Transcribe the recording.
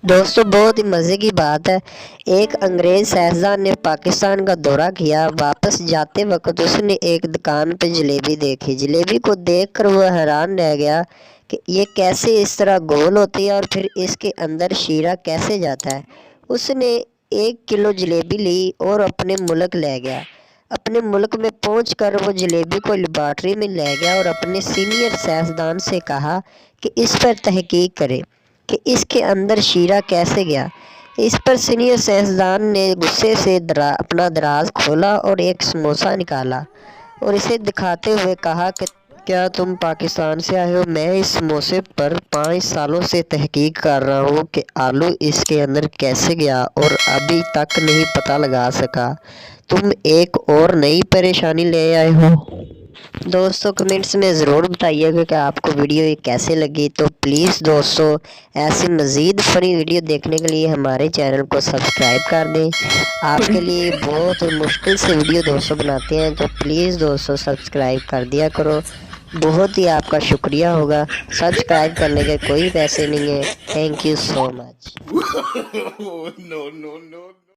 دوستو بہت ہی مزے کی بات ہے، ایک انگریز سیاستدان نے پاکستان کا دورہ کیا۔ واپس جاتے وقت اس نے ایک دکان پہ جلیبی دیکھی۔ جلیبی کو دیکھ کر وہ حیران رہ گیا کہ یہ کیسے اس طرح گول ہوتی ہے اور پھر اس کے اندر شیرہ کیسے جاتا ہے۔ اس نے 1 کلو جلیبی لی اور اپنے ملک لے گیا۔ اپنے ملک میں پہنچ کر وہ جلیبی کو لیبارٹری میں لے گیا اور اپنے سینئر سائنسدان سے کہا کہ اس پر تحقیق کرے کہ اس کے اندر شیرہ کیسے گیا۔ اس پر سینئر سائنسدان نے غصے سے اپنا دراز کھولا اور ایک سموسہ نکالا اور اسے دکھاتے ہوئے کہا کہ کیا تم پاکستان سے آئے ہو؟ میں اس سموسے پر 5 سالوں سے تحقیق کر رہا ہوں کہ آلو اس کے اندر کیسے گیا اور ابھی تک نہیں پتہ لگا سکا۔ تم ایک اور نئی پریشانی لے آئے ہو۔ دوستو کمنٹس میں ضرور بتائیے گا کہ آپ کو ویڈیو یہ کیسے لگی۔ تو پلیز دوستو ایسی مزید فنی ویڈیو دیکھنے کے لیے ہمارے چینل کو سبسکرائب کر دیں۔ آپ کے لیے بہت مشکل سے ویڈیو دوستو بناتے ہیں، تو پلیز دوستو سبسکرائب کر دیا کرو۔ بہت ہی آپ کا شکریہ ہوگا، سبسکرائب کرنے کے کوئی پیسے نہیں ہیں۔ Thank you so much.